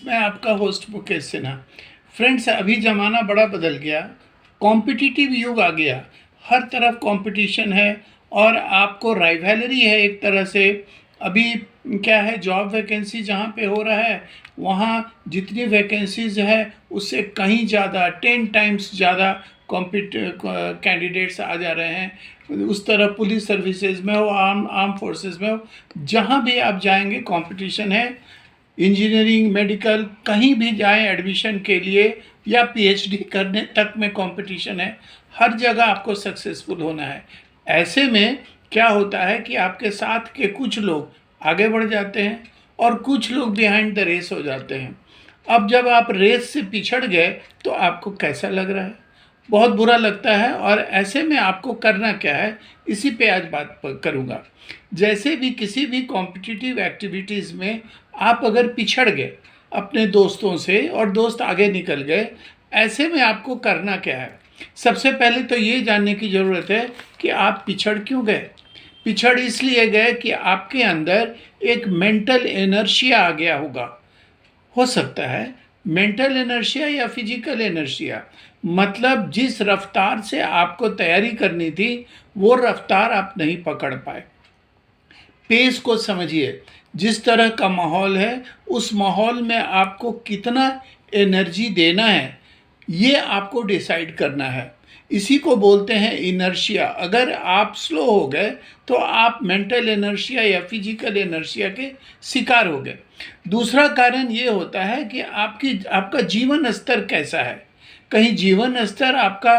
मैं आपका host Mukesh Sinha. Friends, अभी ज़माना बड़ा बदल गया, कॉम्पिटिटिव युग आ गया, हर तरफ कंपटीशन है और आपको राइवलरी है एक तरह से। अभी क्या है, जॉब वैकेंसी जहाँ पे हो रहा है वहाँ जितनी वैकेंसीज है उससे कहीं ज़्यादा 10 टाइम्स ज़्यादा कॉम्पिट कैंडिडेट्स आ जा रहे हैं। उस तरह पुलिस सर्विसेज में हो, आर्म फोर्सेस में हो, जहाँ भी आप जाएंगे कंपटीशन है। इंजीनियरिंग, मेडिकल, कहीं भी जाएं एडमिशन के लिए या पीएचडी करने तक में कंपटीशन है। हर जगह आपको सक्सेसफुल होना है। ऐसे में क्या होता है कि आपके साथ के कुछ लोग आगे बढ़ जाते हैं और कुछ लोग बिहाइंड द रेस हो जाते हैं। अब जब आप रेस से पिछड़ गए तो आपको कैसा लग रहा है? बहुत बुरा लगता है। और ऐसे में आपको करना क्या है, इसी पे आज बात करूँगा। जैसे भी किसी भी कॉम्पिटिटिव एक्टिविटीज़ में आप अगर पिछड़ गए अपने दोस्तों से और दोस्त आगे निकल गए, ऐसे में आपको करना क्या है? सबसे पहले तो ये जानने की ज़रूरत है कि आप पिछड़ क्यों गए। पिछड़ इसलिए गए कि आपके अंदर एक मेंटल इनर्शिया आ गया होगा। हो सकता है मेंटल इनर्शिया या फिजिकल इनर्शिया, मतलब जिस रफ्तार से आपको तैयारी करनी थी वो रफ्तार आप नहीं पकड़ पाए। पेस को समझिए, जिस तरह का माहौल है उस माहौल में आपको कितना एनर्जी देना है ये आपको डिसाइड करना है। इसी को बोलते हैं इनर्शिया। अगर आप स्लो हो गए तो आप मेंटल इनर्शिया या फिजिकल इनर्शिया के शिकार हो गए। दूसरा कारण ये होता है कि आपका जीवन स्तर कैसा है। कहीं जीवन स्तर आपका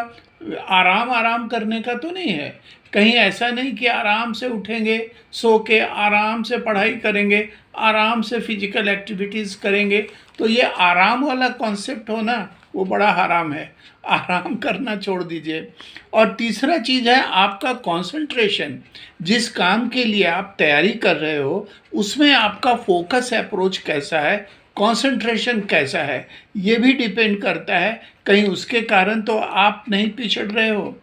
आराम आराम करने का तो नहीं है। कहीं ऐसा नहीं कि आराम से उठेंगे, सो के आराम से पढ़ाई करेंगे, आराम से फिजिकल एक्टिविटीज़ करेंगे। तो ये आराम वाला कॉन्सेप्ट हो ना, वो बड़ा हराम है। आराम करना छोड़ दीजिए। और तीसरा चीज़ है आपका कंसंट्रेशन। जिस काम के लिए आप तैयारी कर रहे हो उसमें आपका फोकस अप्रोच कैसा है, कंसंट्रेशन कैसा है, ये भी डिपेंड करता है। कहीं उसके कारण तो आप नहीं पिछड़ रहे हो।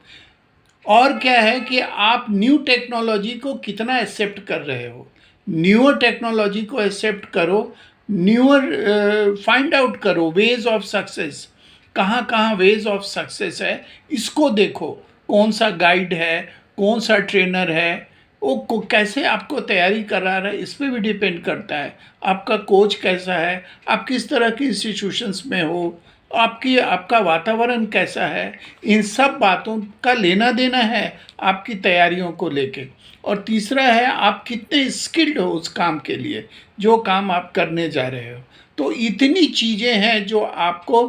और क्या है कि आप न्यू टेक्नोलॉजी को कितना एक्सेप्ट कर रहे हो। न्यूअर टेक्नोलॉजी को एक्सेप्ट करो, न्यूअर फाइंड आउट करो वेज ऑफ सक्सेस। कहाँ कहाँ वेज ऑफ सक्सेस है इसको देखो। कौन सा गाइड है, कौन सा ट्रेनर है, वो कैसे आपको तैयारी करा रहा है, इस पर भी डिपेंड करता है। आपका कोच कैसा है, आप किस तरह की इंस्टीट्यूशंस में हो, आपका वातावरण कैसा है, इन सब बातों का लेना देना है आपकी तैयारियों को लेके। और तीसरा है आप कितने स्किल्ड हो उस काम के लिए जो काम आप करने जा रहे हो। तो इतनी चीज़ें हैं जो आपको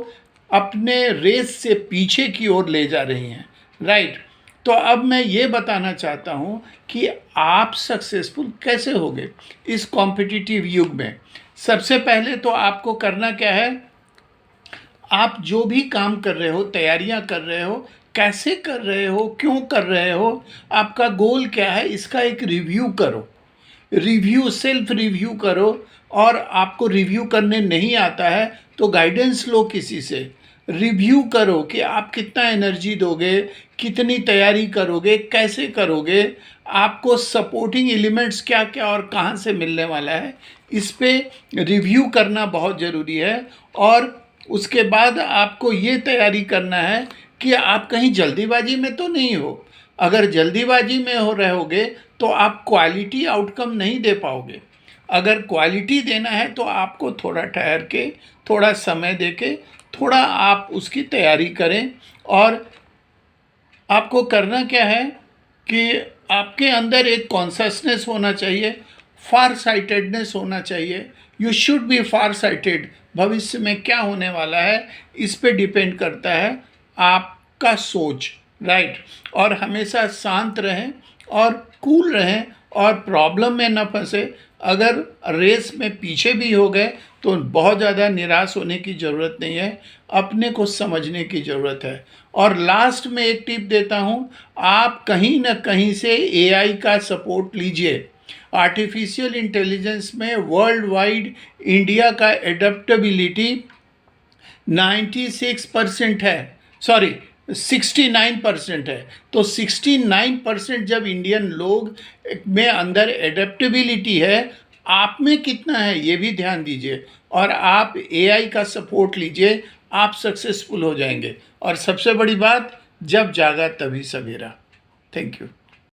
अपने रेस से पीछे की ओर ले जा रही हैं, राइट। तो अब मैं ये बताना चाहता हूँ कि आप सक्सेसफुल कैसे होगे इस कॉम्पिटिटिव युग में। सबसे पहले तो आपको करना क्या है, आप जो भी काम कर रहे हो, तैयारियां कर रहे हो, कैसे कर रहे हो, क्यों कर रहे हो, आपका गोल क्या है, इसका एक रिव्यू करो। सेल्फ रिव्यू करो। और आपको रिव्यू करने नहीं आता है तो गाइडेंस लो किसी से। रिव्यू करो कि आप कितना एनर्जी दोगे, कितनी तैयारी करोगे, कैसे करोगे, आपको सपोर्टिंग एलिमेंट्स क्या क्या और कहाँ से मिलने वाला है, इस पे रिव्यू करना बहुत ज़रूरी है। और उसके बाद आपको ये तैयारी करना है कि आप कहीं जल्दीबाजी में तो नहीं हो। अगर जल्दीबाजी में हो रहोगे तो आप क्वालिटी आउटकम नहीं दे पाओगे। अगर क्वालिटी देना है तो आपको थोड़ा ठहर के, थोड़ा समय दे के, थोड़ा आप उसकी तैयारी करें। और आपको करना क्या है कि आपके अंदर एक कॉन्शसनेस होना चाहिए, फार साइटेडनेस होना चाहिए। You should be far sighted. भविष्य में क्या होने वाला है इस पे डिपेंड करता है आपका सोच, राइट। और हमेशा शांत रहें और कूल रहें और प्रॉब्लम में न फंसे। अगर रेस में पीछे भी हो गए तो बहुत ज़्यादा निराश होने की ज़रूरत नहीं है, अपने को समझने की ज़रूरत है। और लास्ट में एक टिप देता हूँ, आप कहीं ना कहीं से एआई का सपोर्ट लीजिए। आर्टिफिशियल इंटेलिजेंस में वर्ल्ड वाइड इंडिया का एडेप्टेबिलिटी 96% है, सॉरी 69% है। तो 69% जब इंडियन लोग में अंदर एडेप्टेबिलिटी है, आप में कितना है ये भी ध्यान दीजिए। और आप एआई का सपोर्ट लीजिए, आप सक्सेसफुल हो जाएंगे। और सबसे बड़ी बात, जब जागा तभी सवेरा। Thank you.